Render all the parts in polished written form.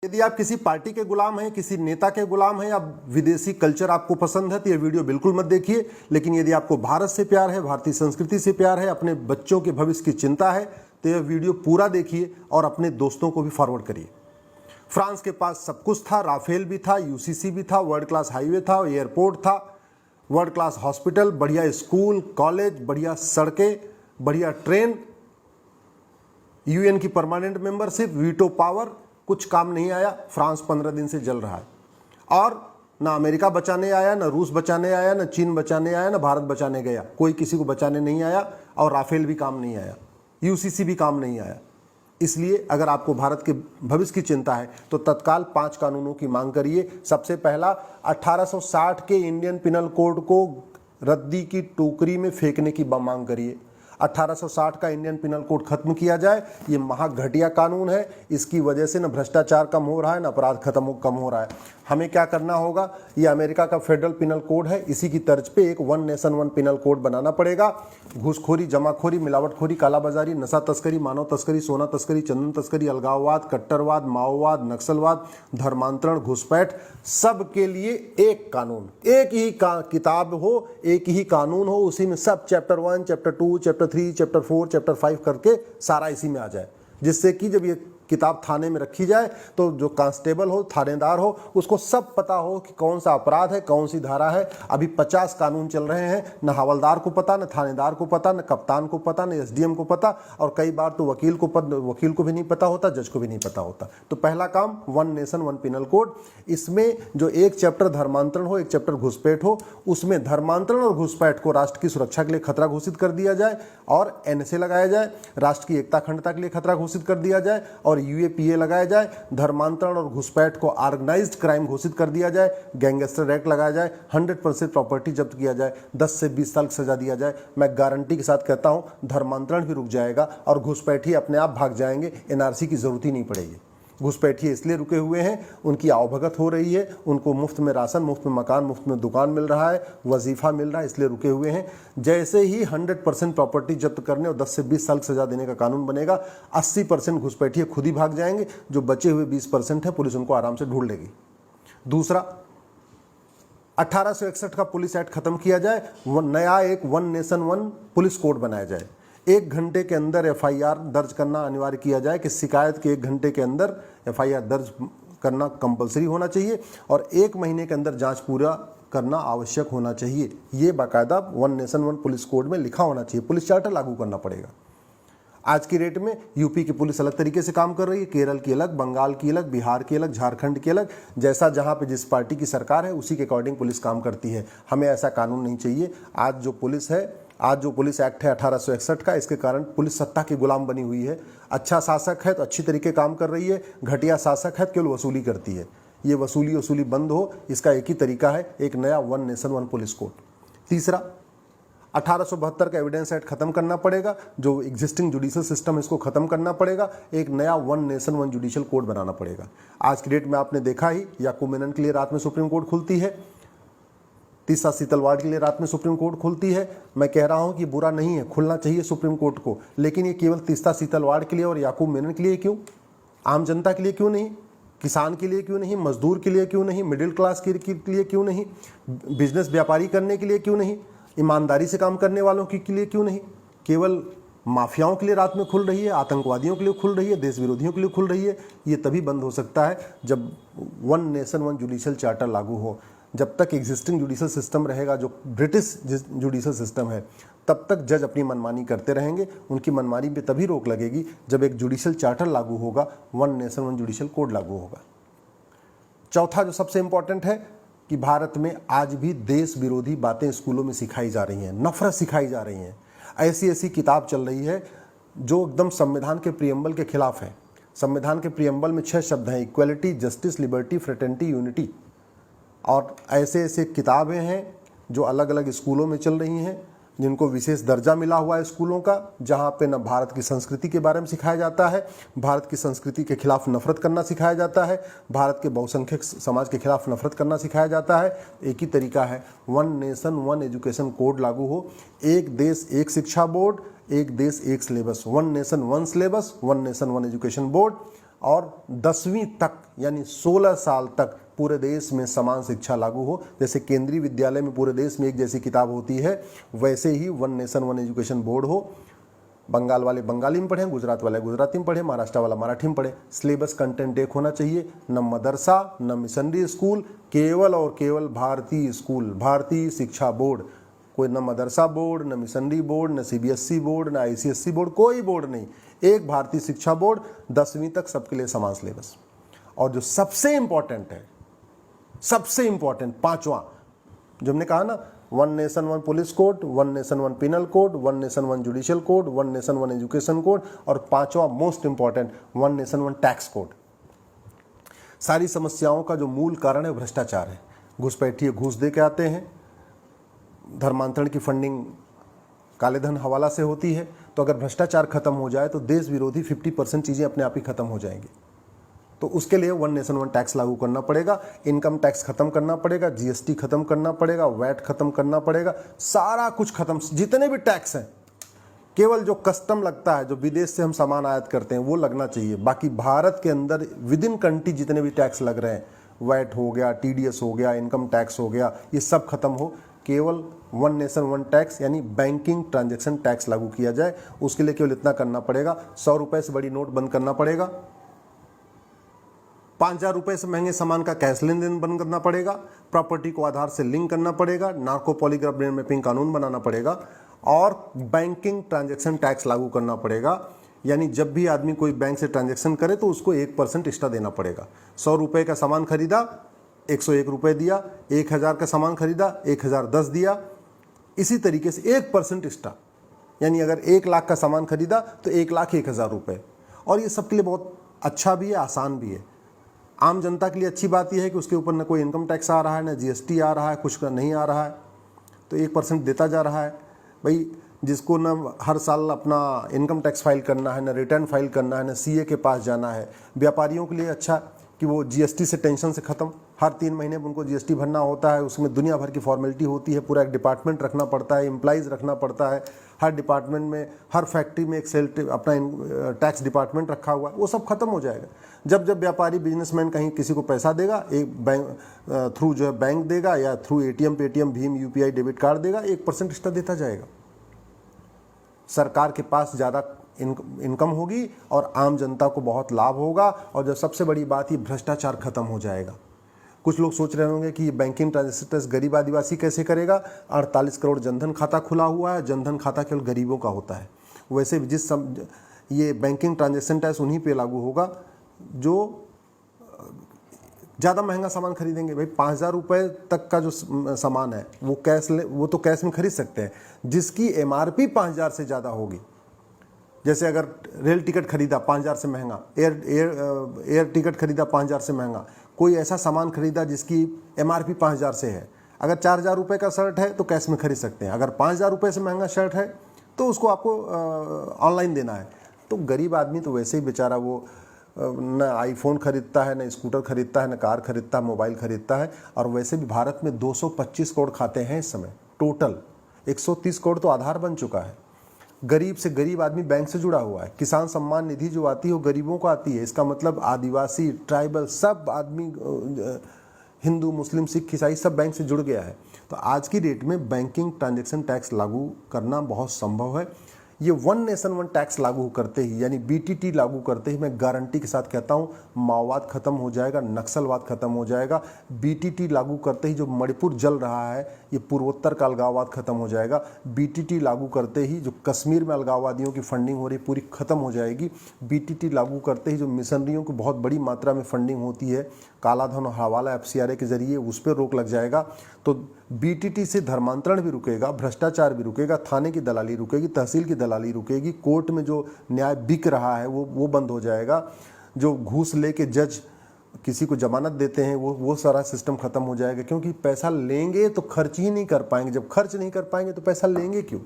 यदि आप किसी पार्टी के गुलाम हैं, किसी नेता के गुलाम हैं या विदेशी कल्चर आपको पसंद है तो ये वीडियो बिल्कुल मत देखिए। लेकिन यदि आपको भारत से प्यार है, भारतीय संस्कृति से प्यार है, अपने बच्चों के भविष्य की चिंता है तो यह वीडियो पूरा देखिए और अपने दोस्तों को भी फॉरवर्ड करिए। फ्रांस के पास सब कुछ था, राफेल भी था, यूसीसी भी था, वर्ल्ड क्लास हाईवे था, एयरपोर्ट था, वर्ल्ड क्लास हॉस्पिटल, बढ़िया स्कूल कॉलेज, बढ़िया सड़कें, बढ़िया ट्रेन, यूएन की परमानेंट मेंबरशिप, वीटो पावर। कुछ काम नहीं आया। फ्रांस 15 दिन से जल रहा है और ना अमेरिका बचाने आया, ना रूस बचाने आया, ना चीन बचाने आया, ना भारत बचाने गया। कोई किसी को बचाने नहीं आया और राफेल भी काम नहीं आया, यूसीसी भी काम नहीं आया। इसलिए अगर आपको भारत के भविष्य की चिंता है तो तत्काल 5 कानूनों की मांग करिए। सबसे पहला, 1860 के इंडियन पिनल कोड को रद्दी की टोकरी में फेंकने की मांग करिए। 1860 का इंडियन पिनल कोड खत्म किया जाए। ये महाघटिया कानून है। इसकी वजह से न भ्रष्टाचार कम हो रहा है, न अपराध कम हो रहा है। हमें क्या करना होगा, ये अमेरिका का फेडरल पिनल कोड है, इसी की तर्ज पे एक one nation one penal code बनाना पड़ेगा। घूसखोरी, जमाखोरी, मिलावटखोरी, कालाबाजारी, नशा तस्करी, मानव तस्करी, सोना तस्करी, चंदन तस्करी, अलगाववाद, कट्टरवाद, माओवाद, नक्सलवाद, धर्मांतरण, घुसपैठ, सब के लिए एक कानून, एक ही किताब हो, एक ही कानून हो, उसी में सब chapter 1, chapter 2, chapter 3, chapter 4, chapter 5 करके सारा इसी में आ जाए। जिससे कि जब ये किताब थाने में रखी जाए तो जो कांस्टेबल हो, थानेदार हो, उसको सब पता हो कि कौन सा अपराध है, कौन सी धारा है। अभी 50 कानून चल रहे हैं, न हवलदार को पता, न थानेदार को पता, न कप्तान को पता, न एसडीएम को पता, और कई बार तो वकील को भी नहीं पता होता, जज को भी नहीं पता होता। तो पहला काम, one nation one penal code. इसमें जो एक चैप्टर धर्मांतरण हो, एक चैप्टर घुसपैठ हो, उसमें धर्मांतरण और घुसपैठ को राष्ट्र की सुरक्षा के लिए खतरा घोषित कर दिया जाए और एनएसए लगाया जाए। राष्ट्र की एकता अखंडता के लिए खतरा घोषित कर दिया जाए और यूएपीए लगाया जाए। धर्मांतरण और घुसपैठ को ऑर्गेनाइज्ड क्राइम घोषित कर दिया जाए। गैंगस्टर एक्ट लगाया जाए। 100% प्रॉपर्टी जब्त किया जाए। 10 से 20 साल की सजा दिया जाए। मैं गारंटी के साथ कहता हूं धर्मांतरण भी रुक जाएगा और घुसपैठी अपने आप भाग जाएंगे। एनआरसी की जरूरत ही नहीं पड़ेगी। घुसपैठिए इसलिए रुके हुए हैं, उनकी आवभगत हो रही है, उनको मुफ्त में राशन, मुफ्त में मकान, मुफ्त में दुकान मिल रहा है, वजीफा मिल रहा है, इसलिए रुके हुए हैं। जैसे ही 100% प्रॉपर्टी जब्त करने और 10 से 20 साल की सजा देने का कानून बनेगा, 80% घुसपैठिए खुद ही भाग जाएंगे। जो बचे हुए 20% है, पुलिस उनको आराम से ढूंढ लेगी। दूसरा, 1861 का पुलिस एक्ट खत्म किया जाए। नया एक one nation one police code बनाया जाए। 1 घंटे के अंदर एफआईआर दर्ज करना अनिवार्य किया जाए कि शिकायत के 1 घंटे के अंदर एफआईआर दर्ज करना कंपलसरी होना चाहिए और 1 महीने के अंदर जांच पूरा करना आवश्यक होना चाहिए। ये बाकायदा one nation one police code में लिखा होना चाहिए। पुलिस चार्टर लागू करना पड़ेगा। आज की डेट में यूपी की पुलिस अलग तरीके से काम कर रही है, केरल की अलग, बंगाल की अलग, बिहार की अलग, झारखंड की अलग। जैसा जहां पे जिस पार्टी की सरकार है उसी के अकॉर्डिंग पुलिस काम करती है। हमें ऐसा कानून नहीं चाहिए। आज जो पुलिस एक्ट है 1861 का, इसके कारण पुलिस सत्ता की गुलाम बनी हुई है। अच्छा शासक है तो अच्छी तरीके काम कर रही है, घटिया शासक है तो केवल वसूली करती है। ये वसूली बंद हो, इसका एक ही तरीका है, एक नया one nation one police code. तीसरा, 1872 का एविडेंस एक्ट खत्म करना पड़ेगा। जो एग्जिस्टिंग जुडिशियल सिस्टम है इसको खत्म करना पड़ेगा। एक नया one nation one judicial code बनाना पड़ेगा। आज की डेट में आपने देखा ही, याकूब मेनन के लिए रात में सुप्रीम कोर्ट खुलती है, तीसरा सीतलवाड़ के लिए रात में सुप्रीम कोर्ट खुलती है। मैं कह रहा हूं कि बुरा नहीं है, खुलना चाहिए सुप्रीम कोर्ट को, लेकिन ये केवल तीसरा सीतलवाड़ के लिए और याकूब मेनन के लिए क्यों? आम जनता के लिए क्यों नहीं? किसान के लिए क्यों नहीं? मजदूर के लिए क्यों नहीं? मिडिल क्लास के लिए क्यों नहीं? बिजनेस व्यापारी करने के लिए क्यों नहीं? ईमानदारी से काम करने वालों के लिए क्यों नहीं? केवल माफियाओं के लिए रात में खुल रही है, आतंकवादियों के लिए खुल रही है, देश विरोधियों के लिए खुल रही है। ये तभी बंद हो सकता है जब one nation one judicial charter लागू हो। जब तक एग्जिस्टिंग जुडिशियल सिस्टम रहेगा, जो ब्रिटिश जुडिशियल सिस्टम है, तब तक जज अपनी मनमानी करते रहेंगे। उनकी मनमानी पे तभी रोक लगेगी जब एक जुडिशियल चार्टर लागू होगा, one nation one judicial code लागू होगा। चौथा जो सबसे इंपॉर्टेंट है कि भारत में आज भी देश विरोधी बातें स्कूलों में सिखाई जा रही हैं, नफरत सिखाई जा रही हैं। ऐसी किताब चल रही है जो एकदम संविधान के प्रियम्बल के खिलाफ है। संविधान के प्रियम्बल में 6 शब्द हैं, equality, justice, liberty, fraternity, unity. और ऐसे किताबें हैं जो अलग अलग स्कूलों में चल रही हैं, जिनको विशेष दर्जा मिला हुआ है स्कूलों का, जहाँ पे न भारत की संस्कृति के बारे में सिखाया जाता है, भारत की संस्कृति के खिलाफ नफरत करना सिखाया जाता है, भारत के बहुसंख्यक समाज के खिलाफ नफरत करना सिखाया जाता है। एक ही तरीका है, one nation one education code लागू हो। एक देश एक शिक्षा बोर्ड, एक देश एक syllabus, one nation one syllabus, one nation one education board. और 10वीं तक यानी 16 साल तक पूरे देश में समान शिक्षा लागू हो। जैसे केंद्रीय विद्यालय में पूरे देश में एक जैसी किताब होती है, वैसे ही one nation one education board हो। बंगाल वाले बंगाली में पढ़ें, गुजरात वाले गुजराती में पढ़ें, महाराष्ट्र वाला मराठी में पढ़ें। सिलेबस कंटेंट एक होना चाहिए, न मदरसा न मिशनरी स्कूल, केवल और केवल भारतीय स्कूल, भारतीय शिक्षा बोर्ड। कोई न मदरसा बोर्ड, न मिशनरी बोर्ड, न सीबीएसई बोर्ड, न आईसीएसई बोर्ड, कोई बोर्ड नहीं, एक भारतीय शिक्षा बोर्ड, 10वीं तक सबके लिए समान सिलेबस। और जो सबसे इंपॉर्टेंट है, सबसे इंपॉर्टेंट पांचवा, जो हमने कहा ना, one nation one police code, one nation one penal code, one nation one judicial code, one nation one education code, और पांचवा most important, one nation one tax code. सारी समस्याओं का जो मूल कारण है भ्रष्टाचार है। घुसपैठिए घूस दे के आते हैं, धर्मांतरण की फंडिंग काले धन हवाला से होती है। तो अगर भ्रष्टाचार खत्म हो जाए तो देश विरोधी 50% चीज़ें अपने आप ही खत्म हो जाएंगी। तो उसके लिए वन नेशन वन टैक्स लागू करना पड़ेगा, इनकम टैक्स खत्म करना पड़ेगा, जीएसटी खत्म करना पड़ेगा, वैट खत्म करना पड़ेगा, सारा कुछ खत्म। जितने भी टैक्स हैं, केवल जो कस्टम लगता है, जो विदेश से हम सामान आयात करते हैं, वो लगना चाहिए। बाकी भारत के अंदर विद इन कंट्री जितने भी टैक्स लग रहे हैं, वैट हो गया, टीडीएस हो गया, इनकम टैक्स हो गया, ये सब खत्म हो। केवल वन नेशन वन टैक्स यानी बैंकिंग ट्रांजैक्शन टैक्स लागू किया जाए। उसके लिए केवल इतना करना पड़ेगा, 100 रुपए से बड़ी नोट बंद करना पड़ेगा, 5,000 रुपए से महंगे सामान का कैश लेन देन बंद करना पड़ेगा, प्रॉपर्टी को आधार से लिंक करना पड़ेगा, नार्को पॉलीग्राफ ब्रेन मैपिंग कानून बनाना पड़ेगा, और बैंकिंग ट्रांजैक्शन टैक्स लागू करना पड़ेगा। यानी जब भी आदमी कोई बैंक से ट्रांजैक्शन करे तो उसको 1% एक्स्ट्रा देना पड़ेगा। 100 रुपए का सामान खरीदा, 101 रुपए दिया, 1000 का सामान खरीदा, 1010 दिया। इसी तरीके से 1% एक्स्ट्रा, यानी अगर 1 लाख का सामान खरीदा तो 1,01,000 रुपए। और ये सबके लिए बहुत अच्छा भी है, आसान भी है। आम जनता के लिए अच्छी बात यह है कि उसके ऊपर न कोई इनकम टैक्स आ रहा है, न जीएसटी आ रहा है, कुछ का नहीं आ रहा है, तो 1% देता जा रहा है। भाई जिसको न हर साल अपना इनकम टैक्स फाइल करना है, न रिटर्न फाइल करना है, न सीए के पास जाना है। व्यापारियों के लिए अच्छा कि वो जीएसटी से टेंशन से ख़त्म, हर 3 महीने उनको जीएसटी भरना होता है, उसमें दुनिया भर की फॉर्मेलिटी होती है, पूरा एक डिपार्टमेंट रखना पड़ता है, एम्प्लॉइज़ रखना पड़ता है, हर डिपार्टमेंट में, हर फैक्ट्री में एक सेल अपना टैक्स डिपार्टमेंट रखा हुआ है, वो सब खत्म हो जाएगा। जब जब व्यापारी बिजनेसमैन कहीं किसी को पैसा देगा, एक बैंक थ्रू जो है बैंक देगा, या through ATM, Paytm, Bhim, UPI, debit card देगा, 1% एक्स्ट्रा देता जाएगा। सरकार के पास ज़्यादा इनकम होगी और आम जनता को बहुत लाभ होगा। और जो सबसे बड़ी बात, ये भ्रष्टाचार खत्म हो जाएगा। कुछ लोग सोच रहे होंगे कि ये बैंकिंग ट्रांजैक्शन गरीब आदिवासी कैसे करेगा। 48 करोड़ जनधन खाता खुला हुआ है, जनधन खाता केवल गरीबों का होता है। वैसे ये बैंकिंग ट्रांजैक्शन टैक्स उन्हीं पे लागू होगा जो ज़्यादा महंगा सामान खरीदेंगे। भाई 5,000 रुपये तक का जो सामान है वो तो कैश में खरीद सकते हैं, जिसकी एमआरपी 5,000 से ज़्यादा होगी। जैसे अगर रेल टिकट खरीदा 5,000 से महंगा, एयर टिकट खरीदा 5,000 से महंगा, कोई ऐसा सामान खरीदा जिसकी एमआरपी 5,000 से है, अगर 4,000 रुपये का शर्ट है तो कैश में खरीद सकते हैं। अगर 5,000 रुपये से महंगा शर्ट है तो उसको आपको ऑनलाइन देना है। तो गरीब आदमी तो वैसे ही बेचारा वो न आईफोन खरीदता है, न स्कूटर खरीदता है, न कार खरीदता है, मोबाइल खरीदता है। और वैसे भी भारत में 225 करोड़ खाते हैं इस समय टोटल, 130 करोड़ तो आधार बन चुका है। गरीब से गरीब आदमी बैंक से जुड़ा हुआ है। किसान सम्मान निधि जो आती है वो गरीबों को आती है। इसका मतलब आदिवासी, ट्राइबल, सब आदमी, हिंदू, मुस्लिम, सिख, ईसाई सब बैंक से जुड़ गया है। तो आज की डेट में बैंकिंग ट्रांजैक्शन टैक्स लागू करना बहुत संभव है। ये वन नेशन वन टैक्स लागू करते ही, यानी बीटीटी लागू करते ही, मैं गारंटी के साथ कहता हूँ माओवाद खत्म हो जाएगा, नक्सलवाद खत्म हो जाएगा। बीटीटी लागू करते ही जो मणिपुर जल रहा है, ये पूर्वोत्तर का अलगाववाद खत्म हो जाएगा। बीटीटी लागू करते ही जो कश्मीर में अलगाववादियों की फंडिंग हो रही पूरी खत्म हो जाएगी। बीटीटी लागू करते ही जो मिशनरियों की बहुत बड़ी मात्रा में फंडिंग होती है काला धन और हवाला एफसीआरए के जरिए, उस पर रोक लग जाएगा। तो बीटीटी से धर्मांतरण भी रुकेगा, भ्रष्टाचार भी रुकेगा, थाने की दलाली रुकेगी, तहसील की दलाली रुकेगी, कोर्ट में जो न्याय बिक रहा है वो बंद हो जाएगा। जो घूस लेके जज किसी को जमानत देते हैं वो सारा सिस्टम खत्म हो जाएगा। क्योंकि पैसा लेंगे तो खर्च ही नहीं कर पाएंगे, जब खर्च नहीं कर पाएंगे तो पैसा लेंगे क्यों।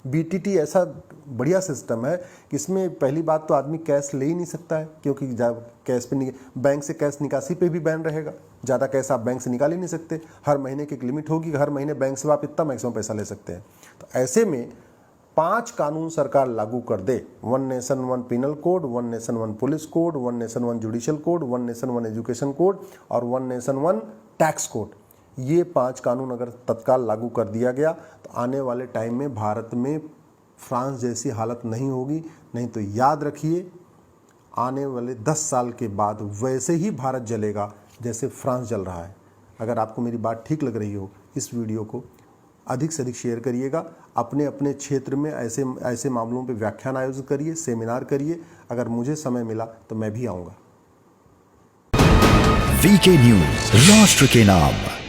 बीटीटी ऐसा बढ़िया सिस्टम है कि इसमें पहली बात तो आदमी कैश ले ही नहीं सकता है, क्योंकि कैश पे बैंक से कैश निकासी पे भी बैन रहेगा। ज़्यादा कैश आप बैंक से निकाल ही नहीं सकते। हर महीने की एक लिमिट होगी, हर महीने बैंक से आप इतना मैक्सिमम पैसा ले सकते हैं। तो ऐसे में 5 कानून सरकार लागू कर दे, 1 nation 1 penal code, 1 nation 1 police code, 1 nation 1 judicial code, 1 nation 1 education code और 1 नेशन 1 टैक्स कोड, ये 5 कानून अगर तत्काल लागू कर दिया गया तो आने वाले टाइम में भारत में फ्रांस जैसी हालत नहीं होगी। नहीं तो याद रखिए, आने वाले 10 साल के बाद वैसे ही भारत जलेगा जैसे फ्रांस जल रहा है। अगर आपको मेरी बात ठीक लग रही हो, इस वीडियो को अधिक से अधिक शेयर करिएगा। अपने अपने क्षेत्र में ऐसे मामलों पे व्याख्यान आयोजित करिए, सेमिनार करिए। अगर मुझे समय मिला तो मैं भी आऊँगा। वीके न्यूज, राष्ट्र के नाम।